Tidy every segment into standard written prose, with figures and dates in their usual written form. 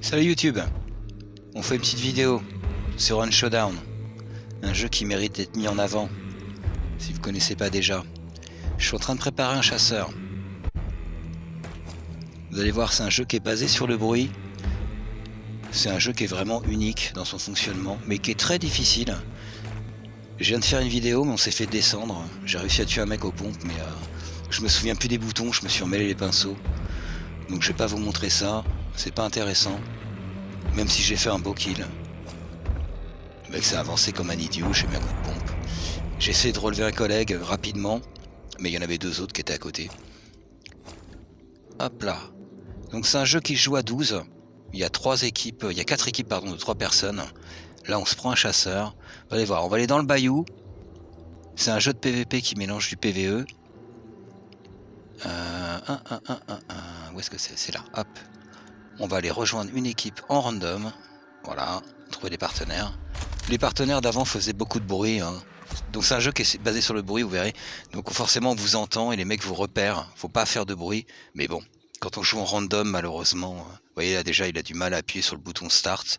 Salut YouTube, on fait une petite vidéo sur Run Showdown, un jeu qui mérite d'être mis en avant, si vous connaissez pas déjà. Je suis en train de préparer un chasseur. Vous allez voir, c'est un jeu qui est basé sur le bruit. C'est un jeu qui est vraiment unique dans son fonctionnement, mais qui est très difficile. Je viens de faire une vidéo, mais on s'est fait descendre. J'ai réussi à tuer un mec aux pompes, mais je me souviens plus des boutons, je me suis emmêlé les pinceaux. Donc je vais pas vous montrer ça, c'est pas intéressant. Même si j'ai fait un beau kill. Le mec s'est avancé comme un idiot, j'ai mis un coup de pompe. J'ai essayé de relever un collègue rapidement, mais il y en avait deux autres qui étaient à côté. Hop là. Donc c'est un jeu qui se joue à 12. Il y a 4 équipes de 3 personnes. Là on se prend un chasseur. Vous allez voir, on va aller dans le bayou. C'est un jeu de PVP qui mélange du PVE. Où est-ce que c'est? C'est là, hop. On va aller rejoindre une équipe en random. Voilà, trouver des partenaires. Les partenaires d'avant faisaient beaucoup de bruit, hein. Donc c'est un jeu qui est basé sur le bruit, vous verrez. Donc forcément on vous entend et les mecs vous repèrent. Faut pas faire de bruit. Mais bon, quand on joue en random, malheureusement, vous voyez là déjà il a du mal à appuyer sur le bouton start.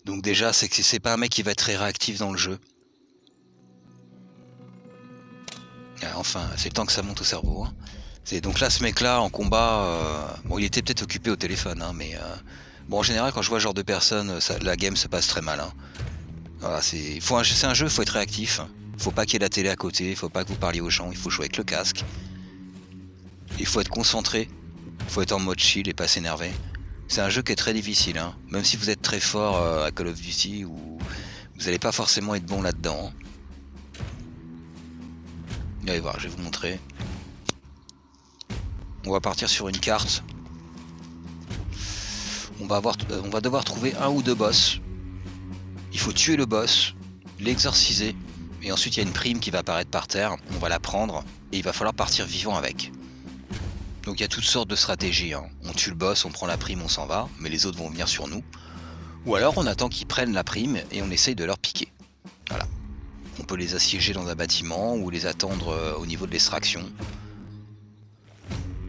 Donc déjà c'est que c'est pas un mec qui va être très réactif dans le jeu. Enfin, c'est le temps que ça monte au cerveau, hein. Donc là ce mec là en combat, bon il était peut-être occupé au téléphone, hein, mais bon en général quand je vois ce genre de personnes, la game se passe très mal, hein. Voilà, c'est un jeu, faut être réactif. Faut pas qu'il y ait la télé à côté, faut pas que vous parliez aux gens, il faut jouer avec le casque. Il faut être concentré, faut être en mode chill et pas s'énerver. C'est un jeu qui est très difficile, hein. Même si vous êtes très fort à Call of Duty, ou vous n'allez pas forcément être bon là-dedans. Allez voir, je vais vous montrer. On va partir sur une carte. On va devoir trouver un ou deux boss. Il faut tuer le boss, l'exorciser, et ensuite il y a une prime qui va apparaître par terre. On va la prendre et il va falloir partir vivant avec. Donc il y a toutes sortes de stratégies, hein. On tue le boss, on prend la prime, on s'en va, mais les autres vont venir sur nous. Ou alors on attend qu'ils prennent la prime et on essaye de leur piquer. Voilà. On peut les assiéger dans un bâtiment ou les attendre au niveau de l'extraction.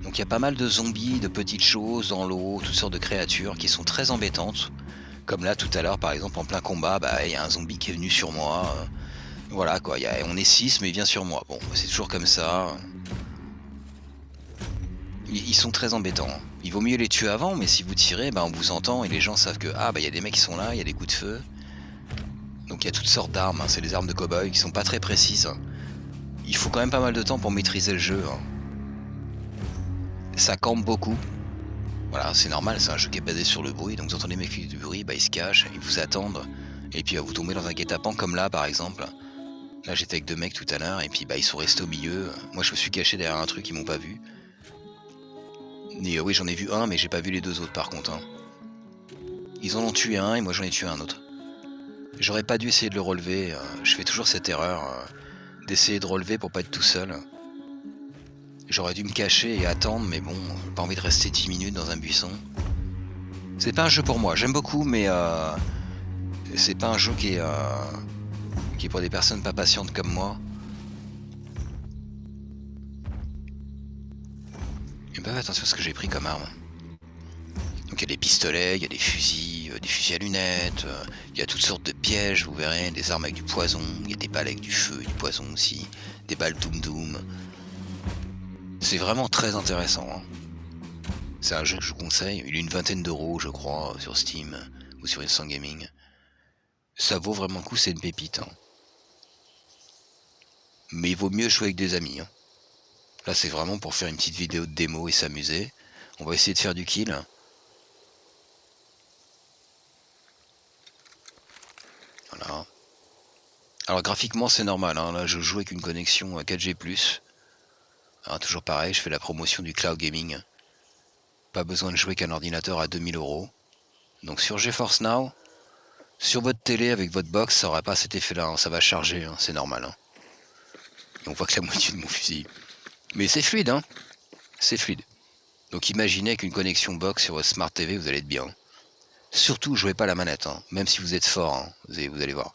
Donc il y a pas mal de zombies, de petites choses dans l'eau, toutes sortes de créatures qui sont très embêtantes. Comme là tout à l'heure par exemple en plein combat, il y a un zombie qui est venu sur moi. Voilà quoi, on est 6 mais il vient sur moi. Bon, c'est toujours comme ça. Ils sont très embêtants, hein. Il vaut mieux les tuer avant, mais si vous tirez, on vous entend et les gens savent que il y a des mecs qui sont là, il y a des coups de feu. Donc il y a toutes sortes d'armes, hein. C'est des armes de cow-boy qui sont pas très précises. Il faut quand même pas mal de temps pour maîtriser le jeu, hein. Ça campe beaucoup. Voilà, c'est normal, c'est un jeu qui est basé sur le bruit, donc vous entendez les mecs qui font du bruit, ils se cachent, ils vous attendent, et puis vous tombez dans un guet-apens comme là par exemple. Là j'étais avec deux mecs tout à l'heure, et puis ils sont restés au milieu. Moi je me suis caché derrière un truc, ils m'ont pas vu. Et oui, j'en ai vu un, mais j'ai pas vu les deux autres par contre, hein. Ils en ont tué un et moi j'en ai tué un autre. J'aurais pas dû essayer de le relever, je fais toujours cette erreur d'essayer de relever pour pas être tout seul. J'aurais dû me cacher et attendre, mais bon, pas envie de rester 10 minutes dans un buisson. C'est pas un jeu pour moi, j'aime beaucoup, mais c'est pas un jeu qui est pour des personnes pas patientes comme moi. Et attention à ce que j'ai pris comme arme. Donc il y a des pistolets, il y a des fusils à lunettes, il y a toutes sortes de pièges, vous verrez, des armes avec du poison, il y a des balles avec du feu, du poison aussi, des balles Doom Doom. C'est vraiment très intéressant, hein. C'est un jeu que je vous conseille, il est une vingtaine d'euros je crois sur Steam ou sur Instant Gaming. Ça vaut vraiment le coup, c'est une pépite, hein. Mais il vaut mieux jouer avec des amis, hein. Là c'est vraiment pour faire une petite vidéo de démo et s'amuser. On va essayer de faire du kill. Voilà. Alors graphiquement c'est normal, hein. Là je joue avec une connexion 4G+. Alors, toujours pareil, je fais la promotion du cloud gaming. Pas besoin de jouer qu'un ordinateur à 2000 euros. Donc sur GeForce Now, sur votre télé avec votre box, ça aura pas cet effet-là, hein. Ça va charger, hein. C'est normal, hein. Et on voit que la moitié de mon fusil. Mais c'est fluide, hein. C'est fluide. Donc imaginez qu'une connexion box sur votre Smart TV, vous allez être bien. Surtout, jouez pas la manette, hein. Même si vous êtes fort, hein. Vous allez voir.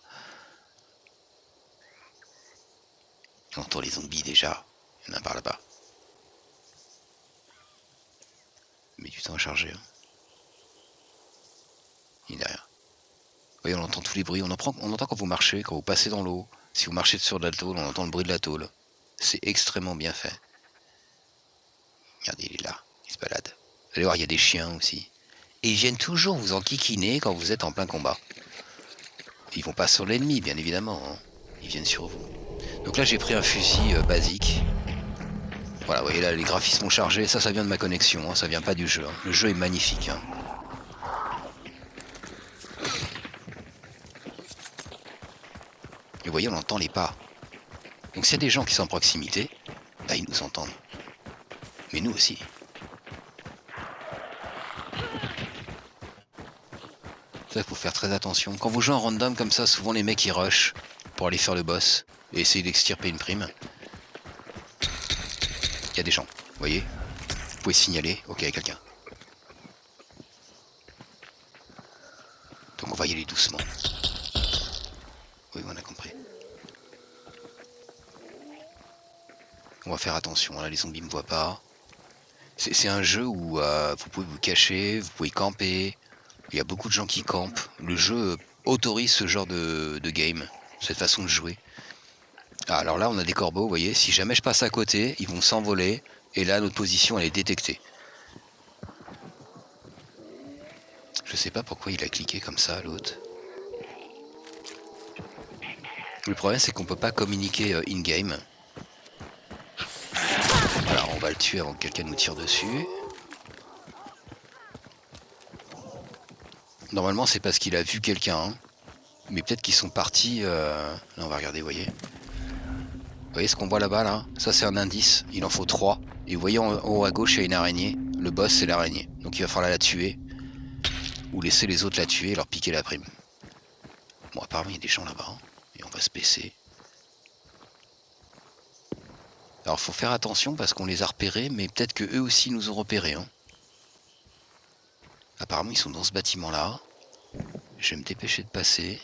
On entend les zombies déjà. Il y en a un par là-bas. Mais du temps à charger, hein. Il est derrière. Vous voyez, on entend tous les bruits. On entend quand vous marchez, quand vous passez dans l'eau. Si vous marchez sur de la tôle, on entend le bruit de la tôle. C'est extrêmement bien fait. Regardez, il est là. Il se balade. Vous allez voir, il y a des chiens aussi. Et ils viennent toujours vous enquiquiner quand vous êtes en plein combat. Ils vont pas sur l'ennemi, bien évidemment. Hein. Ils viennent sur vous. Donc là, j'ai pris un fusil basique. Voilà, vous voyez là, les graphismes ont chargé. Ça vient de ma connexion. Hein, ça vient pas du jeu. Hein. Le jeu est magnifique. Hein. Et vous voyez, on entend les pas. Donc s'il y a des gens qui sont en proximité, bah, ils nous entendent. Mais nous aussi. Ça, il faut faire très attention. Quand vous jouez en random comme ça, souvent les mecs ils rushent pour aller faire le boss et essayer d'extirper une prime. Il y a des gens, vous voyez. Vous pouvez signaler, ok, il y a quelqu'un. Donc on va y aller doucement. Oui, on a compris. On va faire attention, là les zombies me voient pas. C'est un jeu où vous pouvez vous cacher, vous pouvez camper. Il y a beaucoup de gens qui campent. Le jeu autorise ce genre de game, cette façon de jouer. Ah, alors là, on a des corbeaux, vous voyez. Si jamais je passe à côté, ils vont s'envoler. Et là, notre position, elle est détectée. Je sais pas pourquoi il a cliqué comme ça, l'autre. Le problème, c'est qu'on peut pas communiquer in-game. Alors, on va le tuer avant que quelqu'un nous tire dessus. Normalement, c'est parce qu'il a vu quelqu'un. Hein. Mais peut-être qu'ils sont partis... Là, on va regarder, vous voyez. Vous voyez ce qu'on voit là-bas, là? Ça, c'est un indice. Il en faut 3. Et vous voyez, en haut à gauche, il y a une araignée. Le boss, c'est l'araignée. Donc, il va falloir la tuer. Ou laisser les autres la tuer et leur piquer la prime. Bon, apparemment, il y a des gens là-bas. Hein. Et on va se baisser. Alors, faut faire attention parce qu'on les a repérés, mais peut-être que eux aussi nous ont repérés. Hein. Apparemment, ils sont dans ce bâtiment-là. Je vais me dépêcher de passer.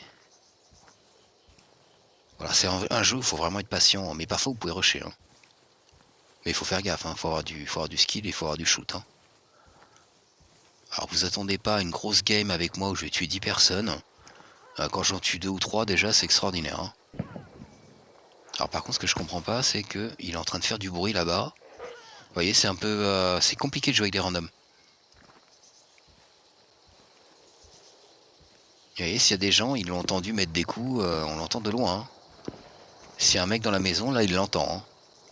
Voilà, c'est un jeu où il faut vraiment être patient, mais parfois vous pouvez rusher. Hein. Mais il faut faire gaffe, il faut avoir du skill et il faut avoir du shoot. Hein. Alors vous attendez pas à une grosse game avec moi où je vais tuer 10 personnes. Quand j'en tue 2 ou 3 déjà, c'est extraordinaire. Hein. Alors par contre, ce que je comprends pas, c'est qu'il est en train de faire du bruit là-bas. Vous voyez, c'est un peu... c'est compliqué de jouer avec des randoms. Vous voyez, s'il y a des gens, ils l'ont entendu mettre des coups, on l'entend de loin. Hein. S'il y a un mec dans la maison, là, il l'entend. Hein.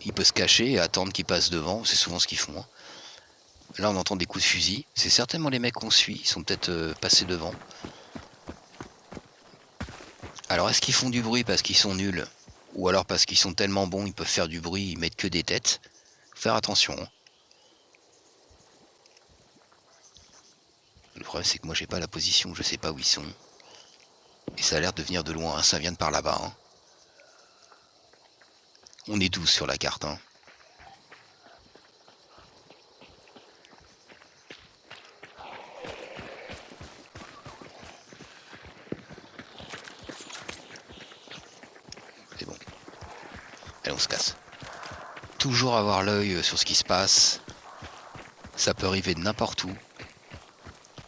Il peut se cacher et attendre qu'il passe devant, c'est souvent ce qu'ils font. Hein. Là, on entend des coups de fusil. C'est certainement les mecs qu'on suit, ils sont peut-être passés devant. Alors, est-ce qu'ils font du bruit parce qu'ils sont nuls? Ou alors parce qu'ils sont tellement bons, ils peuvent faire du bruit, ils mettent que des têtes? Faut faire attention. Hein. Le problème, c'est que moi, j'ai pas la position, je sais pas où ils sont. Et ça a l'air de venir de loin, hein. Ça vient de par là-bas. Hein. On est 12 sur la carte. Hein. C'est bon. Allez, on se casse. Toujours avoir l'œil sur ce qui se passe. Ça peut arriver de n'importe où.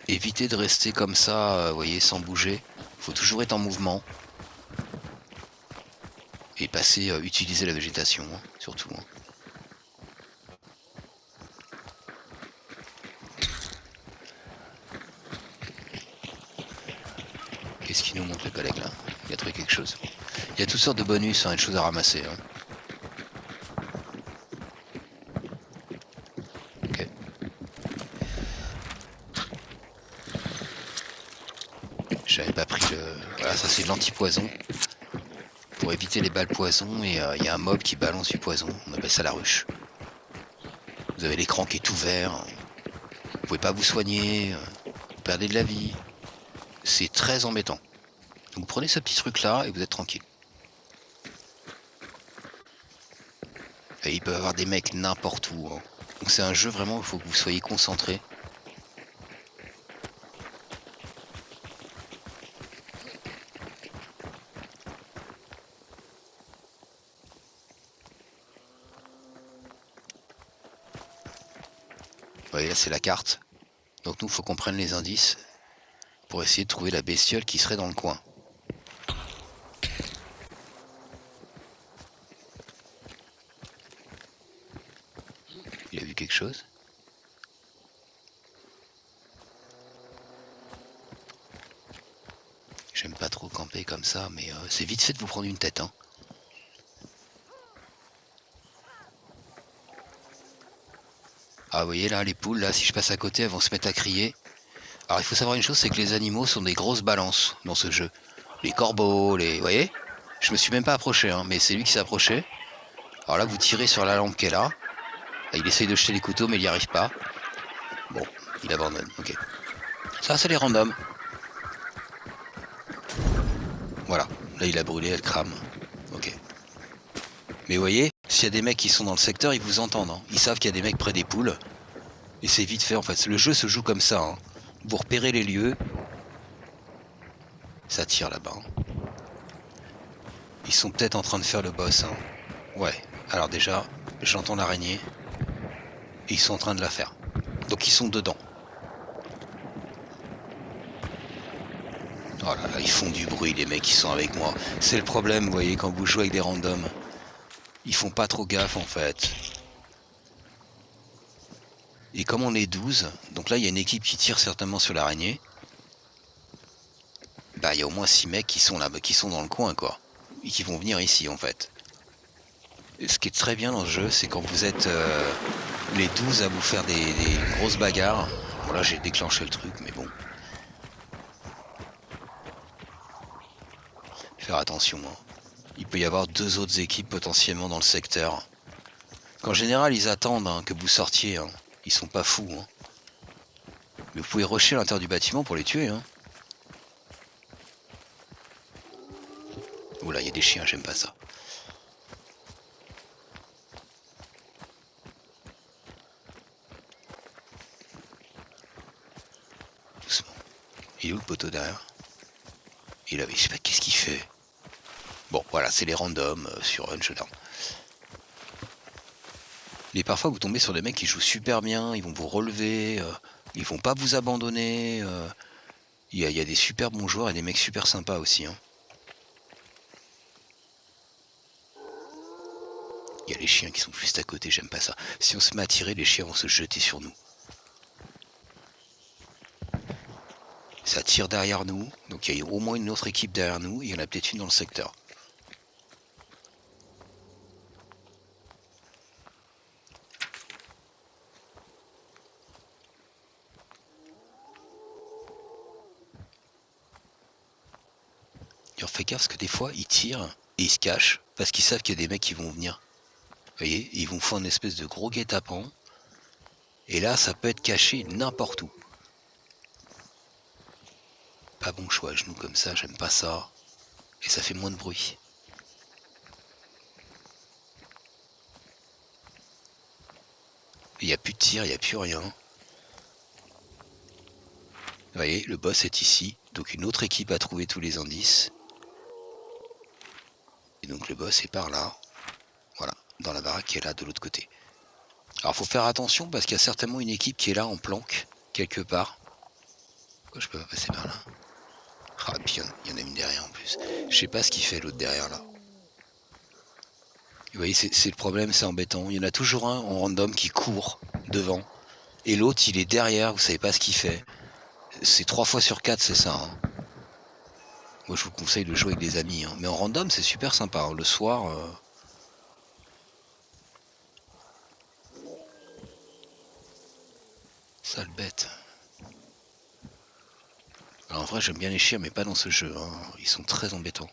Évitez de rester comme ça, vous voyez, sans bouger. Faut toujours être en mouvement. Et passer, utiliser la végétation, hein, surtout. Hein. Qu'est-ce qu'il nous montre le collègue là? Il a trouvé quelque chose. Il y a toutes sortes de bonus hein, et de choses à ramasser. Hein. Ok. J'avais pas pris le... Voilà, ça c'est de l'antipoison. Pour éviter les balles poison et il y a un mob qui balance du poison. On appelle ça la ruche. Vous avez l'écran qui est tout vert. Vous pouvez pas vous soigner. Vous perdez de la vie. C'est très embêtant. Donc prenez ce petit truc là et vous êtes tranquille. Et il peut y avoir des mecs n'importe où. Hein. Donc c'est un jeu vraiment où il faut que vous soyez concentré. Vous voyez là c'est la carte. Donc nous il faut qu'on prenne les indices. pour essayer de trouver la bestiole qui serait dans le coin. Il a vu quelque chose? J'aime pas trop camper comme ça, mais c'est vite fait de vous prendre une tête, hein. Ah, vous voyez là, les poules, là, si je passe à côté, elles vont se mettre à crier. Alors, il faut savoir une chose, c'est que les animaux sont des grosses balances dans ce jeu. Les corbeaux, vous voyez? Je me suis même pas approché, hein, mais c'est lui qui s'est approché. Alors là, vous tirez sur la lampe qu'elle a. Là, il essaye de jeter les couteaux, mais il n'y arrive pas. Bon, il abandonne, ok. Ça, c'est les randoms. Voilà, là, il a brûlé, elle crame. Ok. Mais vous voyez, s'il y a des mecs qui sont dans le secteur, ils vous entendent, hein. Ils savent qu'il y a des mecs près des poules. Et c'est vite fait, en fait. Le jeu se joue comme ça, hein. Vous repérez les lieux. Ça tire là-bas, hein. Ils sont peut-être en train de faire le boss, hein. Ouais, alors déjà, j'entends l'araignée. Et ils sont en train de la faire. Donc ils sont dedans. Oh là là, ils font du bruit, les mecs qui sont avec moi. C'est le problème, vous voyez, quand vous jouez avec des randoms. Ils font pas trop gaffe, en fait. Et comme on est 12, donc là, il y a une équipe qui tire certainement sur l'araignée. Bah, il y a au moins 6 mecs qui sont là, qui sont dans le coin, quoi. Et qui vont venir ici, en fait. Et ce qui est très bien dans ce jeu, c'est quand vous êtes les 12 à vous faire des grosses bagarres. Bon, là, j'ai déclenché le truc, mais bon. Faire attention, hein. Il peut y avoir 2 autres équipes potentiellement dans le secteur. Qu'en général, ils attendent, hein, que vous sortiez, hein. Ils sont pas fous, hein. Mais vous pouvez rusher à l'intérieur du bâtiment pour les tuer, hein. Oula, il y a des chiens, j'aime pas ça. Doucement. Il est où le poteau derrière? Il avait, je sais pas qu'est-ce qu'il fait. Bon, voilà, c'est les randoms sur Unshowdown. Et parfois, vous tombez sur des mecs qui jouent super bien, ils vont vous relever, ils vont pas vous abandonner. Il y a des super bons joueurs et des mecs super sympas aussi, hein. Il y a les chiens qui sont juste à côté, j'aime pas ça. Si on se met à tirer, les chiens vont se jeter sur nous. Ça tire derrière nous, donc il y a au moins une autre équipe derrière nous, et il y en a peut-être une dans le secteur. Et on fait gaffe parce que des fois, ils tirent et ils se cachent, parce qu'ils savent qu'il y a des mecs qui vont venir. Vous voyez, ils vont faire une espèce de gros guet-apens, et là, ça peut être caché n'importe où. Pas bon choix à genoux comme ça, j'aime pas ça. Et ça fait moins de bruit. Il n'y a plus de tir, il n'y a plus rien. Vous voyez, le boss est ici. Donc une autre équipe a trouvé tous les indices. Et donc le boss est par là. Voilà, dans la baraque qui est là de l'autre côté. Alors faut faire attention parce qu'il y a certainement une équipe qui est là en planque, quelque part. Pourquoi je peux pas passer par là? Ah, et puis il y en a une derrière en plus. Je sais pas ce qu'il fait l'autre derrière là. Vous voyez, c'est le problème, c'est embêtant. Il y en a toujours un en random qui court devant. Et l'autre, il est derrière, vous savez pas ce qu'il fait. C'est 3 fois sur 4, c'est ça, hein. Moi, je vous conseille de jouer avec des amis, hein. Mais en random, c'est super sympa, hein. Le soir... Sale bête. Alors, en vrai, j'aime bien les chiens, mais pas dans ce jeu, hein. Ils sont très embêtants.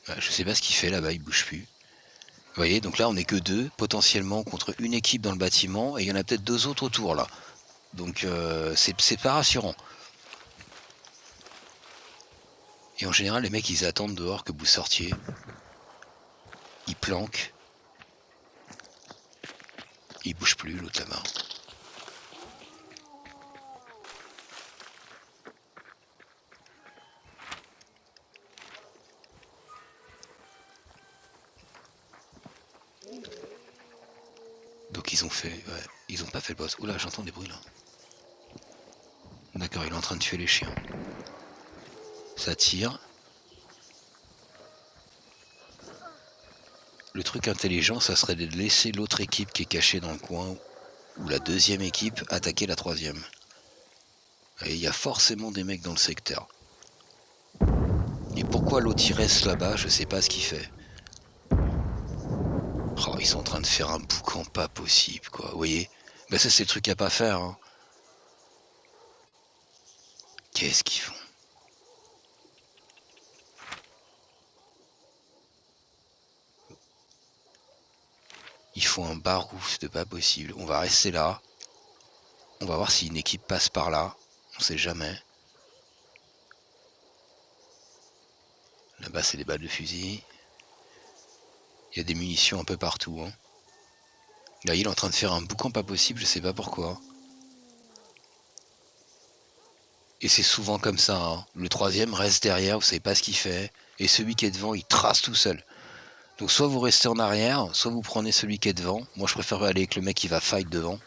Ouais, je sais pas ce qu'il fait là-bas, il bouge plus. Vous voyez, donc là, on est que 2, potentiellement, contre une équipe dans le bâtiment, et il y en a peut-être 2 autres autour, là. Donc, c'est pas rassurant. Et en général, les mecs, ils attendent dehors que vous sortiez. Ils planquent. Ils bougent plus, l'autre là-bas. Donc ils ont fait... Ouais, ils ont pas fait le boss. Oula, j'entends des bruits là. D'accord, il est en train de tuer les chiens. Ça tire. Le truc intelligent, ça serait de laisser l'autre équipe qui est cachée dans le coin, ou la deuxième équipe, attaquer la troisième. Et il y a forcément des mecs dans le secteur. Et pourquoi l'autre il reste là-bas, je sais pas ce qu'il fait. Oh, ils sont en train de faire un boucan pas possible, quoi, vous voyez. Ben ça c'est le truc à pas faire, hein. Qu'est-ce qu'ils font? Ils font un barouf de pas possible. On va rester là. On va voir si une équipe passe par là. On sait jamais. Là-bas c'est des balles de fusil. Il y a des munitions un peu partout, hein. Là il est en train de faire un boucan pas possible, je sais pas pourquoi. Et c'est souvent comme ça, hein. Le troisième reste derrière, vous savez pas ce qu'il fait. Et celui qui est devant, il trace tout seul. Donc soit vous restez en arrière, soit vous prenez celui qui est devant. Moi je préfère aller avec le mec qui va fight devant.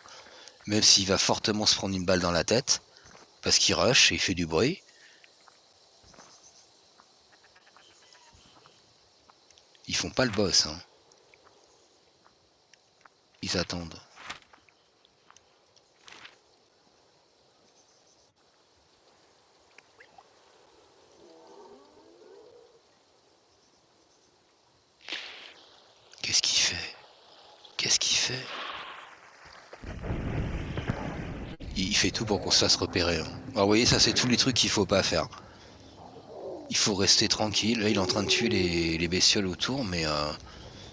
Même s'il va fortement se prendre une balle dans la tête. Parce qu'il rush et il fait du bruit. Ils font pas le boss, hein. Ils attendent. Qu'est-ce qu'il fait? Qu'est-ce qu'il fait? Il fait tout pour qu'on se fasse repérer, hein. Alors vous voyez, ça c'est tous les trucs qu'il faut pas faire. Il faut rester tranquille. Là il est en train de tuer les bestioles autour, mais... Ah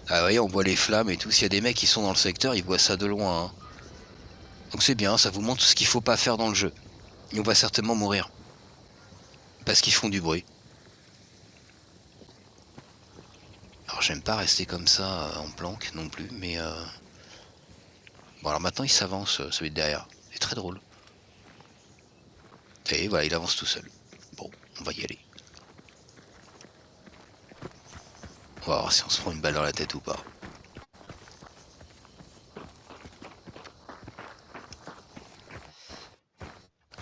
vous voyez, on voit les flammes et tout. S'il y a des mecs qui sont dans le secteur, ils voient ça de loin, hein. Donc c'est bien, ça vous montre ce qu'il faut pas faire dans le jeu. Et on va certainement mourir. Parce qu'ils font du bruit. Alors j'aime pas rester comme ça en planque non plus, mais... Bon alors maintenant il s'avance, celui de derrière. C'est très drôle. Et voilà, il avance tout seul. Bon, on va y aller. On va voir si on se prend une balle dans la tête ou pas.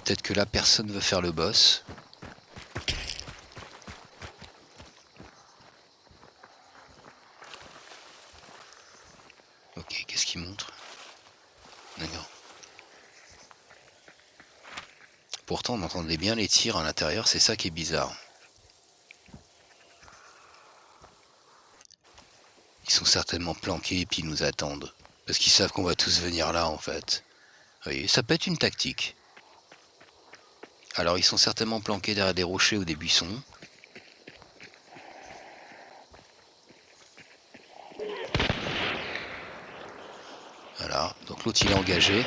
Peut-être que là personne veut faire le boss. Ok, qu'est-ce qu'il montre? D'accord. Pourtant on entendait bien les tirs à l'intérieur, c'est ça qui est bizarre. Ils sont certainement planqués et puis ils nous attendent. Parce qu'ils savent qu'on va tous venir là en fait. Oui, ça peut être une tactique. Alors ils sont certainement planqués derrière des rochers ou des buissons. Voilà, donc l'autre il est engagé.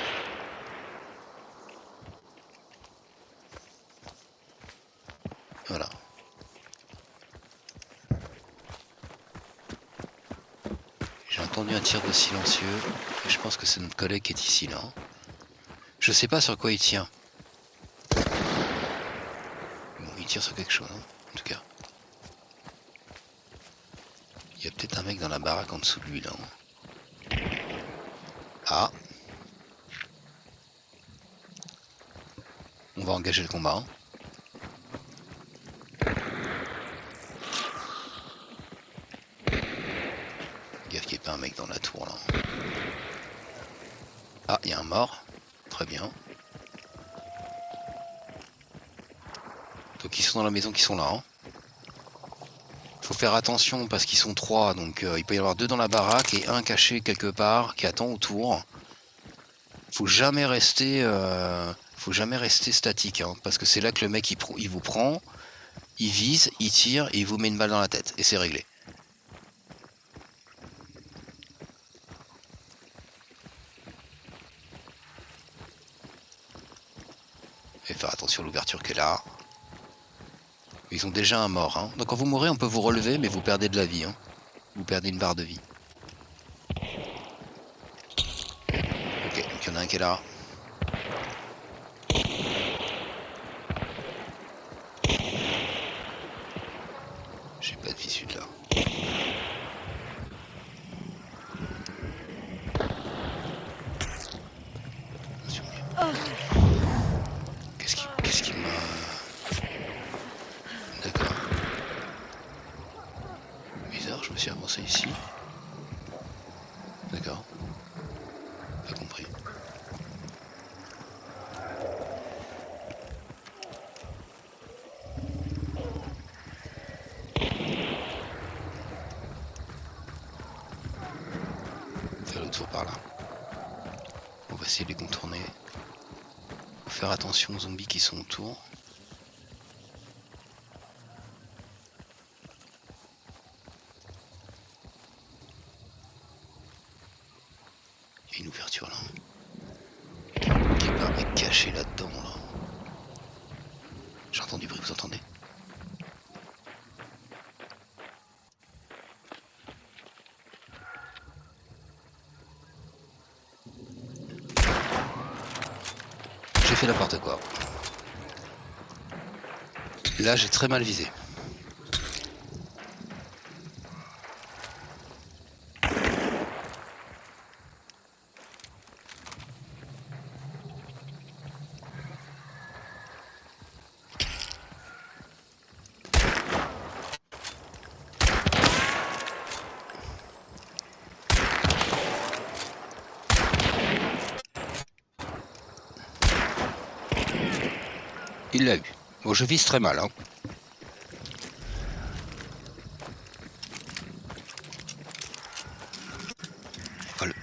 Voilà. J'ai entendu un tir de silencieux. Et je pense que c'est notre collègue qui est ici là. Je sais pas sur quoi il tire. Bon, il tire sur quelque chose, hein, en tout cas. Il y a peut-être un mec dans la baraque en dessous de lui là. Ah. On va engager le combat. Gaffe qu'il n'y ait pas un mec dans la tour là. Ah, il y a un mort. Très bien. Donc ils sont dans la maison qui sont là. Hein. Faut faire attention parce qu'ils sont trois. Donc il peut y avoir deux dans la baraque et un caché quelque part qui attend autour. Faut jamais rester statique. Hein, parce que c'est là que le mec il vous prend, il vise, il tire et il vous met une balle dans la tête. Et c'est réglé. Et faire attention à l'ouverture qui est là. Ils ont déjà un mort. Hein. Donc quand vous mourrez, on peut vous relever, mais vous perdez de la vie. Hein. Vous perdez une barre de vie. Ok, donc il y en a un qui est là. J'ai pas de visu de là. l'autre tour par là. On va essayer de les contourner. Faut faire attention aux zombies qui sont autour. Il y a une ouverture là. Qui est caché là-dedans là. J'entends du bruit, vous entendez? J'ai fait n'importe quoi. Là, j'ai très mal visé. Il l'a eu. Bon, je vise très mal, hein.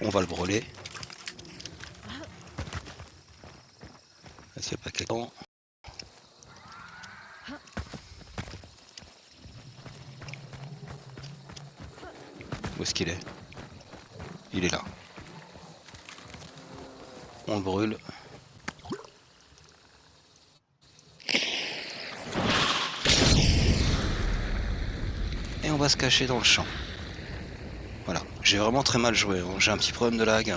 On va le brûler. S'il n'y a pas quelqu'un. Où est-ce qu'il est? Il est là. On le brûle. Et on va se cacher dans le champ. Voilà. J'ai vraiment très mal joué, hein. J'ai un petit problème de lag.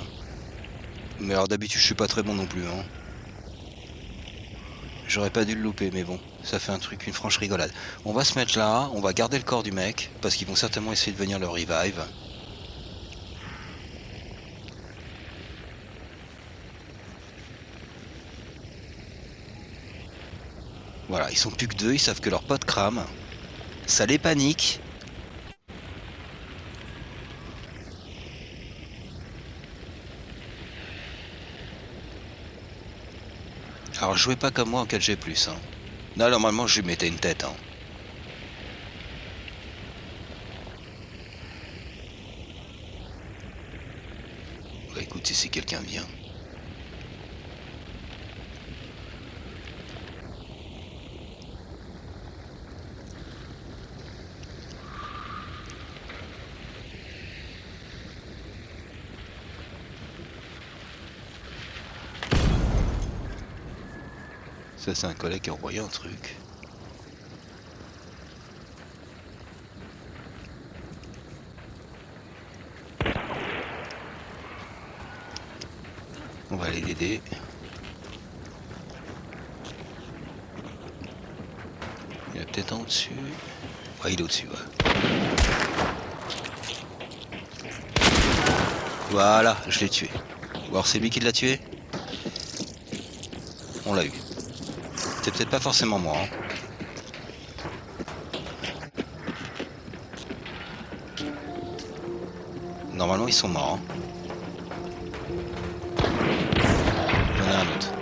Mais alors d'habitude je suis pas très bon non plus, hein. J'aurais pas dû le louper, mais bon, ça fait un truc, une franche rigolade. On va se mettre là, on va garder le corps du mec, parce qu'ils vont certainement essayer de venir le revive. Voilà, ils sont plus que deux, ils savent que leur pote crame. Ça les panique. Alors jouez pas comme moi en 4G+, hein. Là, normalement, je lui mettais une tête, hein. Bah écoutez, si quelqu'un vient. Ça, c'est un collègue qui a envoyé un truc. On va aller l'aider. Il est peut-être en dessus. Ouais, il est au-dessus, ouais. Voilà, je l'ai tué. Ou alors c'est lui qui l'a tué? On l'a eu. C'est peut-être pas forcément moi, hein. Normalement, ils sont morts, hein. Il y en a un autre.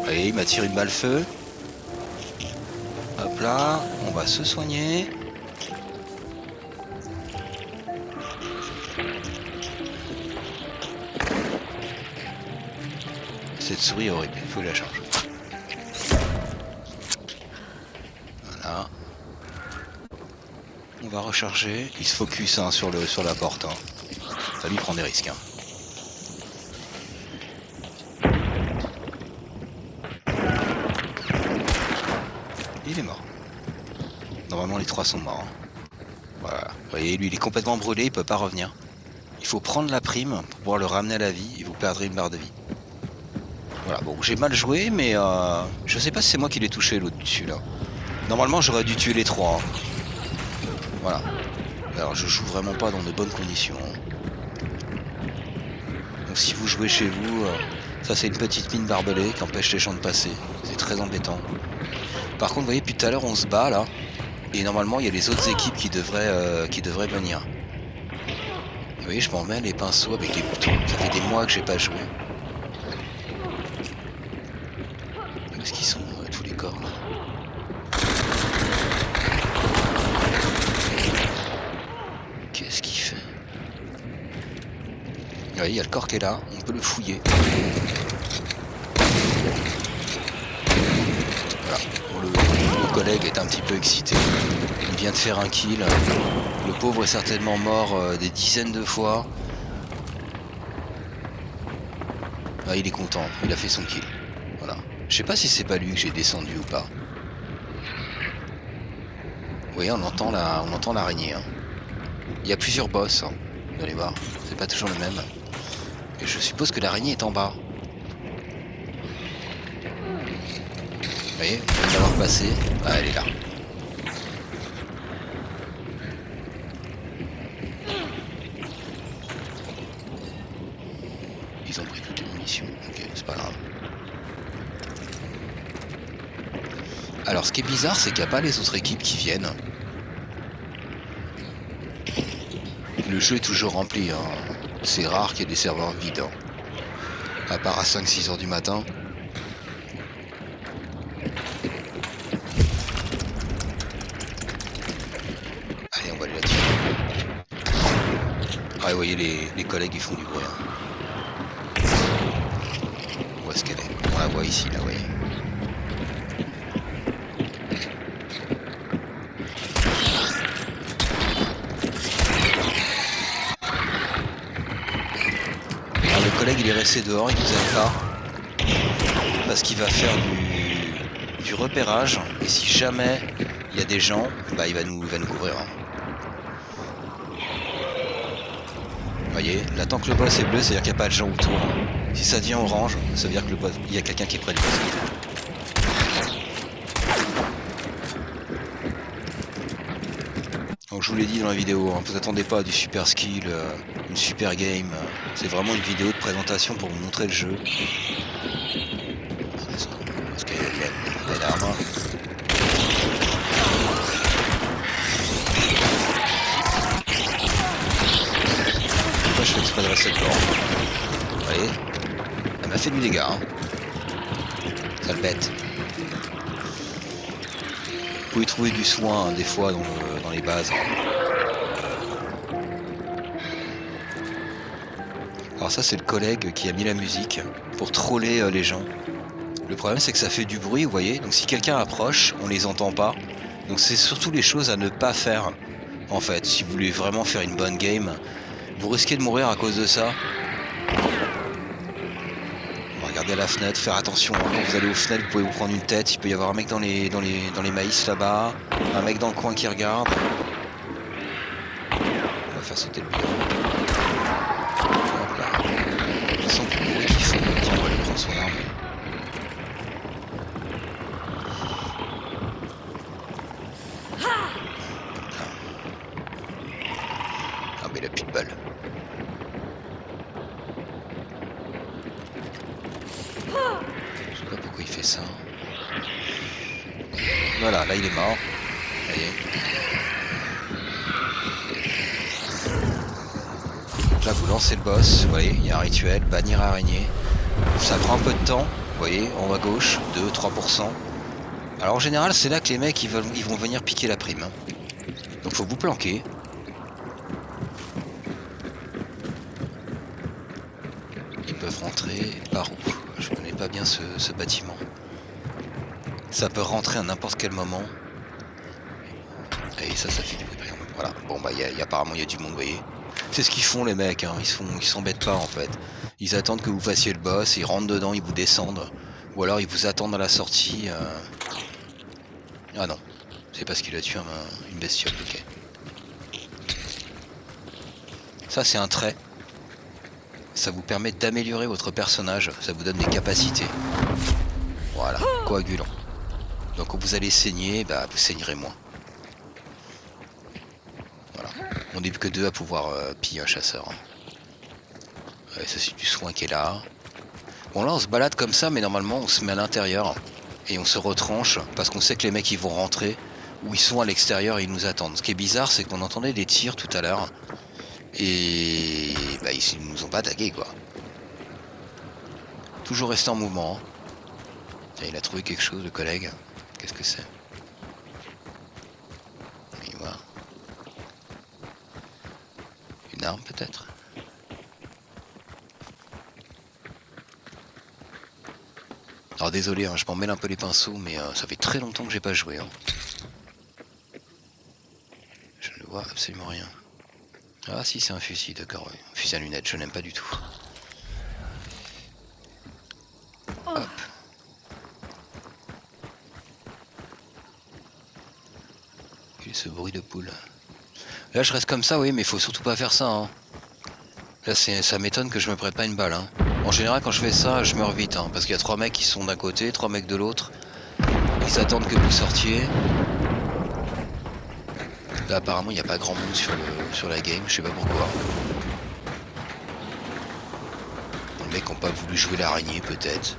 Allez, il m'a tiré une balle feu. Hop là, on va se soigner. Cette souris est horrible, il faut que je la charge. Voilà. On va recharger. Il se focus, hein, sur la porte, hein. Ça lui prend des risques, hein. Il est mort. Normalement les trois sont morts, hein. Voilà. Vous voyez, lui il est complètement brûlé, il peut pas revenir. Il faut prendre la prime pour pouvoir le ramener à la vie et vous perdrez une barre de vie. Voilà, bon, j'ai mal joué, mais je sais pas si c'est moi qui l'ai touché l'autre dessus là. Normalement j'aurais dû tuer les trois, hein. Voilà. Alors je joue vraiment pas dans de bonnes conditions. Donc si vous jouez chez vous, ça c'est une petite mine barbelée qui empêche les gens de passer. C'est très embêtant. Par contre, vous voyez, depuis tout à l'heure on se bat là. Et normalement il y a les autres équipes qui devraient venir. Vous voyez, je m'en mets les pinceaux avec les boutons. Ça fait des mois que j'ai pas joué. Où est-ce qu'ils sont, tous les corps là? Là, il y a le corps qui est là, on peut le fouiller. Voilà. Bon, le collègue est un petit peu excité. Il vient de faire un kill. Le pauvre est certainement mort des dizaines de fois. Ah, il est content, il a fait son kill. Voilà. Je sais pas si c'est pas lui que j'ai descendu ou pas. Vous voyez, on entend l'araignée. Hein. Il y a plusieurs boss, hein. Vous allez voir, c'est pas toujours le même. Et je suppose que l'araignée est en bas. Vous voyez, on peut l'avoir passé. Ah, elle est là. Ils ont pris toutes les munitions. Ok, c'est pas grave. Alors, ce qui est bizarre, c'est qu'il n'y a pas les autres équipes qui viennent. Le jeu est toujours rempli. Hein. C'est rare qu'il y ait des serveurs vides. Hein. À part à 5-6 heures du matin. Allez, on va aller là-dessus. Ah, vous voyez, les collègues, ils font du bruit. Hein. Où est-ce qu'elle est? On la voit ici, là, vous voyez. Alors, le collègue, il est resté dehors, il nous aime pas. Parce qu'il va faire du repérage. Et si jamais il y a des gens, bah, il va nous couvrir. Hein. Vous voyez, là tant que le boss est bleu, c'est-à-dire qu'il n'y a pas de gens autour. Si ça devient orange, ça veut dire que il y a quelqu'un qui est près du boss. Donc je vous l'ai dit dans la vidéo, hein, vous attendez pas du super skill, une super game. C'est vraiment une vidéo de présentation pour vous montrer le jeu. Parce qu'il y a l'arme. Je fais exprès de rester dedans. Vous voyez, elle m'a fait du dégât. Hein. Sale bête. Vous pouvez trouver du soin hein, des fois dans les bases. Alors ça c'est le collègue qui a mis la musique pour troller les gens. Le problème c'est que ça fait du bruit, vous voyez. Donc si quelqu'un approche, on les entend pas. Donc c'est surtout les choses à ne pas faire. En fait, si vous voulez vraiment faire une bonne game, vous risquez de mourir à cause de ça. Regardez à la fenêtre, faire attention. Hein. Quand vous allez aux fenêtres, vous pouvez vous prendre une tête. Il peut y avoir un mec dans les maïs là-bas. Un mec dans le coin qui regarde. On va faire sauter le bureau. Hop là. De toute façon, le bruit qu'il fait, on va lui prendre son arme. Ah mais il a plus de balles. Je sais pas pourquoi il fait ça. Voilà, là il est mort. Ça y est. Donc là vous lancez le boss, vous voyez, il y a un rituel, bannir araignée. Ça prend un peu de temps, vous voyez, en haut à gauche, 2-3%. Alors en général c'est là que les mecs ils vont venir piquer la prime. Hein. Donc faut vous planquer. Ils peuvent rentrer par où? Je connais pas bien ce bâtiment. Ça peut rentrer à n'importe quel moment. Et ça fait du bruit. Voilà. Bon bah apparemment il y a du monde, vous voyez. C'est ce qu'ils font les mecs, hein. Ils s'embêtent pas en fait. Ils attendent que vous fassiez le boss, ils rentrent dedans, ils vous descendent. Ou alors ils vous attendent à la sortie. Ah non. C'est parce qu'il a tué une bestiole, ok. Ça c'est un trait. Ça vous permet d'améliorer votre personnage. Ça vous donne des capacités. Voilà, coagulant. Donc quand vous allez saigner, bah vous saignerez moins. Voilà. On n'est plus que deux à pouvoir piller un chasseur. Hein. Ouais, ça c'est du soin qui est là. Bon là on se balade comme ça, mais normalement on se met à l'intérieur. Et on se retranche, parce qu'on sait que les mecs ils vont rentrer. Ou ils sont à l'extérieur et ils nous attendent. Ce qui est bizarre c'est qu'on entendait des tirs tout à l'heure. Et bah ils nous ont pas attaqué quoi. Toujours rester en mouvement. Hein. Tiens, il a trouvé quelque chose le collègue. Qu'est-ce que c'est? Il voit. Une arme peut-être? Alors désolé, hein, je m'en mêle un peu les pinceaux, mais ça fait très longtemps que j'ai pas joué. Hein. Je ne vois absolument rien. Ah si, c'est un fusil, d'accord, ouais. Un fusil à lunettes, je n'aime pas du tout. Hop. Quel est ce bruit de poule? Là je reste comme ça, oui, mais il faut surtout pas faire ça. Hein. Là ça m'étonne que je me prenne pas une balle. Hein. En général quand je fais ça, je meurs vite, hein, parce qu'il y a 3 mecs qui sont d'un côté, 3 mecs de l'autre. Ils attendent que vous sortiez. Là apparemment il n'y a pas grand monde sur la game, je sais pas pourquoi. Les mecs ont pas voulu jouer l'araignée peut-être.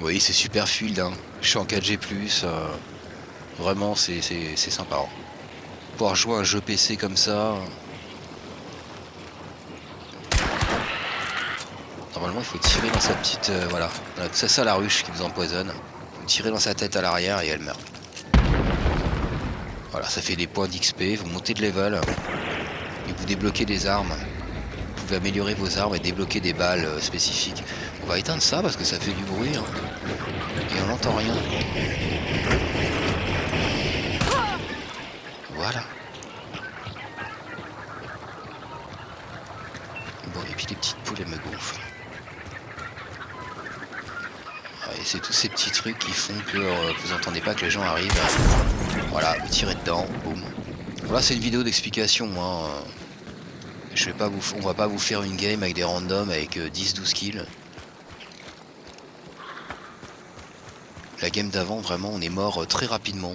Oui, c'est super fluide, hein. Je suis en 4G+, vraiment c'est sympa. Hein. Pouvoir jouer à un jeu PC comme ça. Normalement il faut tirer dans sa petite... voilà, c'est ça la ruche qui vous empoisonne. Vous tirez dans sa tête à l'arrière et elle meurt. Voilà, ça fait des points d'XP, vous montez de level et vous débloquez des armes. Vous pouvez améliorer vos armes et débloquer des balles spécifiques. On va éteindre ça parce que ça fait du bruit. Hein. Et on n'entend rien. Voilà. Bon, et puis les petites poules, elles me gonflent. Et c'est tous ces petits trucs qui font que vous entendez pas que les gens arrivent. Voilà, vous tirez dedans, boum. Voilà, c'est une vidéo d'explication. Hein. On va pas vous faire une game avec des randoms avec 10-12 kills. La game d'avant, vraiment, on est mort très rapidement.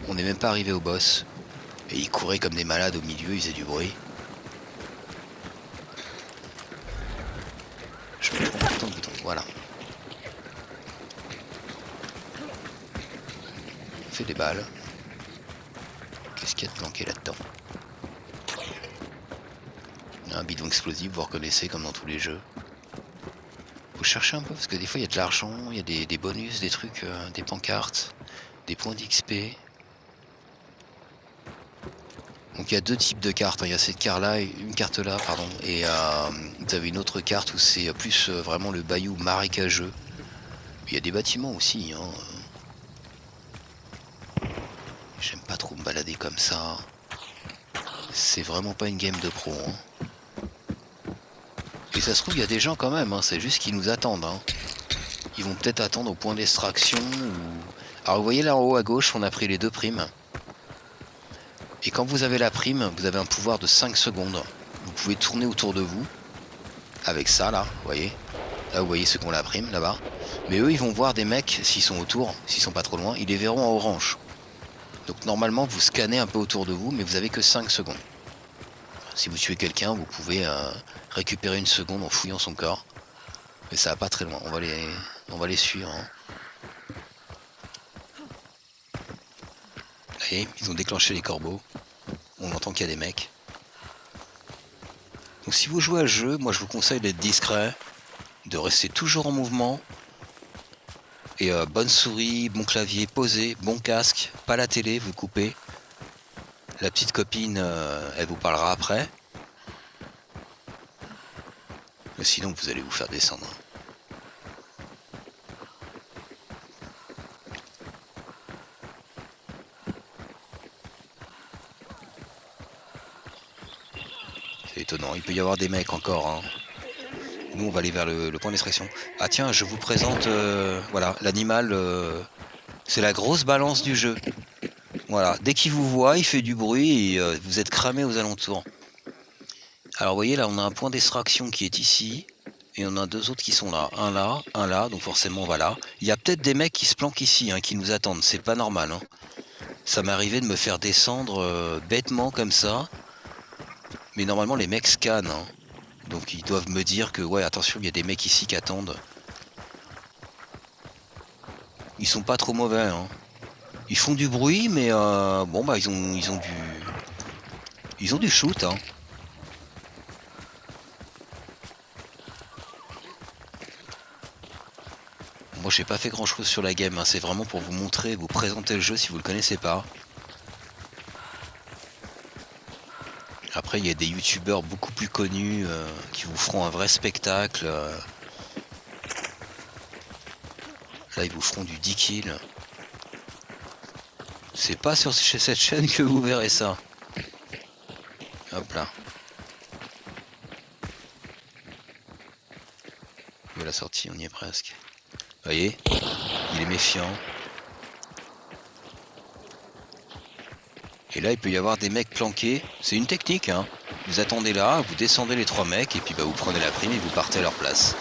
On n'est même pas arrivé au boss. Et ils couraient comme des malades au milieu, ils faisaient du bruit. Je me trompe tout le bouton, voilà. On fait des balles. Qu'est-ce qu'il y a de planqué là-dedans? Un bidon explosif, vous reconnaissez comme dans tous les jeux. Faut chercher un peu parce que des fois il y a de l'argent, il y a des bonus, des trucs, des pancartes, des points d'XP. Donc il y a deux types de cartes, hein. Il y a cette carte-là, une carte là, pardon, et vous avez une autre carte où c'est plus vraiment le bayou marécageux. Il y a des bâtiments aussi. Hein. J'aime pas trop me balader comme ça. C'est vraiment pas une game de pro. Hein. Et ça se trouve, il y a des gens quand même, hein. C'est juste qu'ils nous attendent. Hein. Ils vont peut-être attendre au point d'extraction. Ou... Alors vous voyez là en haut à gauche, on a pris les 2 primes. Et quand vous avez la prime, vous avez un pouvoir de 5 secondes. Vous pouvez tourner autour de vous. Avec ça là, vous voyez. Là vous voyez ceux qui ont la prime là-bas. Mais eux ils vont voir des mecs, s'ils sont autour, s'ils sont pas trop loin, ils les verront en orange. Donc normalement vous scannez un peu autour de vous, mais vous avez que 5 secondes. Si vous tuez quelqu'un, vous pouvez récupérer une seconde en fouillant son corps. Mais ça va pas très loin, on va les suivre. Hein. Vous voyez, ils ont déclenché les corbeaux. On entend qu'il y a des mecs. Donc si vous jouez à ce jeu, moi je vous conseille d'être discret, de rester toujours en mouvement. Et bonne souris, bon clavier, posé, bon casque, pas la télé, vous coupez. La petite copine, elle vous parlera après. Mais sinon vous allez vous faire descendre. C'est étonnant, il peut y avoir des mecs encore. Hein. Nous on va aller vers le point d'extraction. Ah tiens, je vous présente, voilà, l'animal, c'est la grosse balance du jeu. Voilà, dès qu'il vous voit, il fait du bruit et vous êtes cramé aux alentours. Alors vous voyez là, on a un point d'extraction qui est ici. Et on a 2 autres qui sont là. Un là, donc forcément on va là. Il y a peut-être des mecs qui se planquent ici, hein, qui nous attendent. C'est pas normal. Hein. Ça m'est arrivé de me faire descendre bêtement comme ça. Mais normalement les mecs scannent. Hein. Donc ils doivent me dire que ouais attention, il y a des mecs ici qui attendent. Ils sont pas trop mauvais. Hein. Ils font du bruit, mais bon bah ils ont du shoot. Hein. Moi j'ai pas fait grand chose sur la game, hein. C'est vraiment pour vous montrer, vous présenter le jeu si vous le connaissez pas. Après il y a des youtubeurs beaucoup plus connus qui vous feront un vrai spectacle. Là ils vous feront du 10 kills. C'est pas sur cette chaîne que vous verrez ça. Hop là. Où est la sortie? On y est presque. Vous voyez? Il est méfiant. Et là il peut y avoir des mecs planqués. C'est une technique hein. Vous attendez là, vous descendez les 3 mecs et puis bah, vous prenez la prime et vous partez à leur place.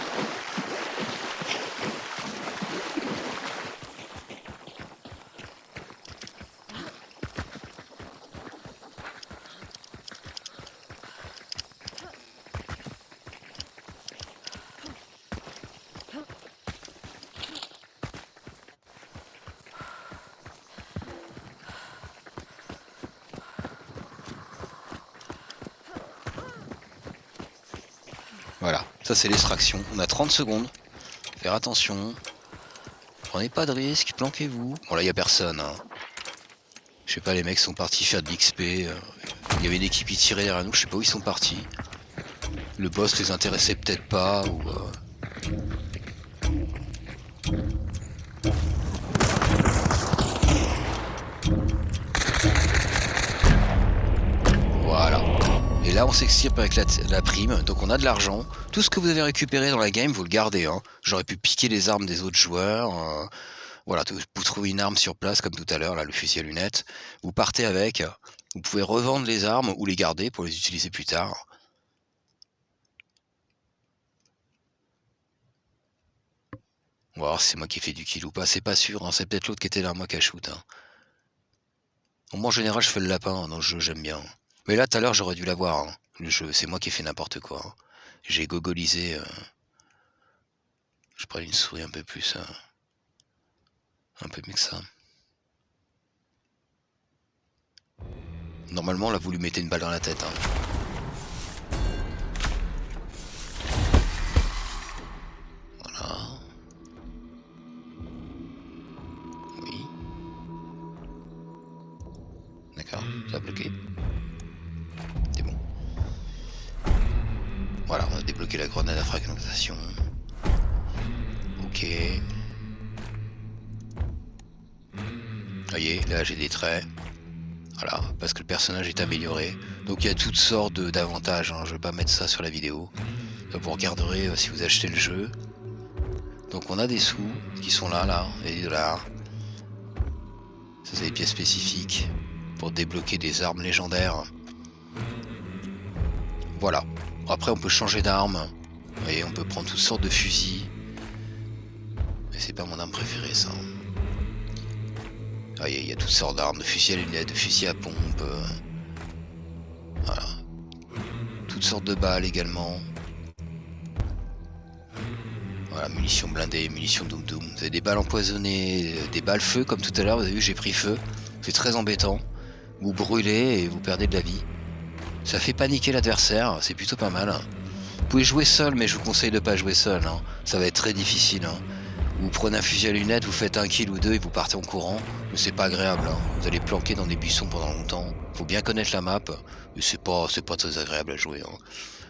Voilà, ça c'est l'extraction. On a 30 secondes. Faire attention. Prenez pas de risque, planquez-vous. Bon là il y a personne. Hein. Je sais pas, les mecs sont partis faire de l'XP. Il y avait une équipe qui tirait derrière nous, je sais pas où ils sont partis. Le boss les intéressait peut-être pas ou... Voilà. Et là on s'extirpe avec la prime, donc on a de l'argent. Tout ce que vous avez récupéré dans la game, vous le gardez. Hein. J'aurais pu piquer les armes des autres joueurs. Voilà, vous trouvez une arme sur place comme tout à l'heure, là le fusil à lunettes. Vous partez avec. Vous pouvez revendre les armes ou les garder pour les utiliser plus tard. On va voir si c'est moi qui ai fait du kill ou pas. C'est pas sûr, hein. C'est peut-être l'autre qui était là, moi qui a shoot. Hein. Bon, moi en général je fais le lapin hein, dans le jeu, j'aime bien. Mais là tout à l'heure j'aurais dû l'avoir. Hein. Le jeu, c'est moi qui ai fait n'importe quoi. Hein. J'ai gogolisé. Je prends une souris un peu plus. Un peu mieux que ça. Normalement là vous lui mettez une balle dans la tête. Hein. Ça a bloqué. C'est bon. Voilà, on a débloqué la grenade à fragmentation. Ok. Voyez, là j'ai des traits. Voilà, parce que le personnage est amélioré. Donc il y a toutes sortes d'avantages. Hein. Je vais pas mettre ça sur la vidéo. Vous regarderez si vous achetez le jeu. Donc on a des sous qui sont là, et des dollars. Ça c'est des pièces spécifiques pour débloquer des armes légendaires. Voilà. Après on peut changer d'arme. Vous voyez, on peut prendre toutes sortes de fusils. Mais c'est pas mon arme préférée ça. Ah, il y a toutes sortes d'armes, de fusils à lunettes, de fusils à pompe. Voilà. Toutes sortes de balles également. Voilà, munitions blindées, munitions Doom Doom. Vous avez des balles empoisonnées, des balles feu, comme tout à l'heure, vous avez vu, j'ai pris feu. C'est très embêtant. Vous brûlez et vous perdez de la vie. Ça fait paniquer l'adversaire, c'est plutôt pas mal. Vous pouvez jouer seul, mais je vous conseille de pas jouer seul. Hein. Ça va être très difficile. Hein. Vous prenez un fusil à lunettes, vous faites un kill ou deux et vous partez en courant. Mais c'est pas agréable. Hein. Vous allez planquer dans des buissons pendant longtemps. Faut bien connaître la map. Et c'est pas très agréable à jouer. Hein.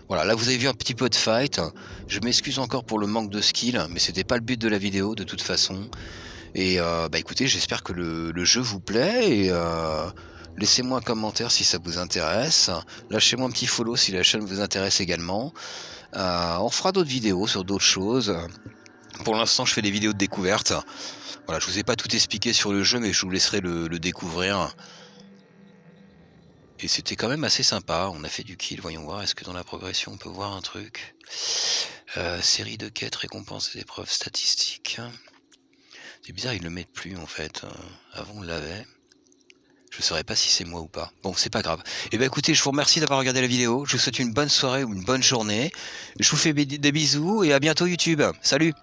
Voilà, là vous avez vu un petit peu de fight. Je m'excuse encore pour le manque de skill, mais c'était pas le but de la vidéo de toute façon. Et bah écoutez, j'espère que le jeu vous plaît et laissez-moi un commentaire si ça vous intéresse. Lâchez-moi un petit follow si la chaîne vous intéresse également. On fera d'autres vidéos sur d'autres choses. Pour l'instant, je fais des vidéos de découverte. Voilà, je vous ai pas tout expliqué sur le jeu, mais je vous laisserai le découvrir. Et c'était quand même assez sympa, on a fait du kill, voyons voir, est-ce que dans la progression on peut voir un truc série de quêtes, récompenses et épreuves statistiques. C'est bizarre, ils le mettent plus en fait, avant on l'avait. Je saurais pas si c'est moi ou pas. Bon, c'est pas grave. Et ben écoutez, je vous remercie d'avoir regardé la vidéo, je vous souhaite une bonne soirée ou une bonne journée. Je vous fais des bisous et à bientôt YouTube. Salut!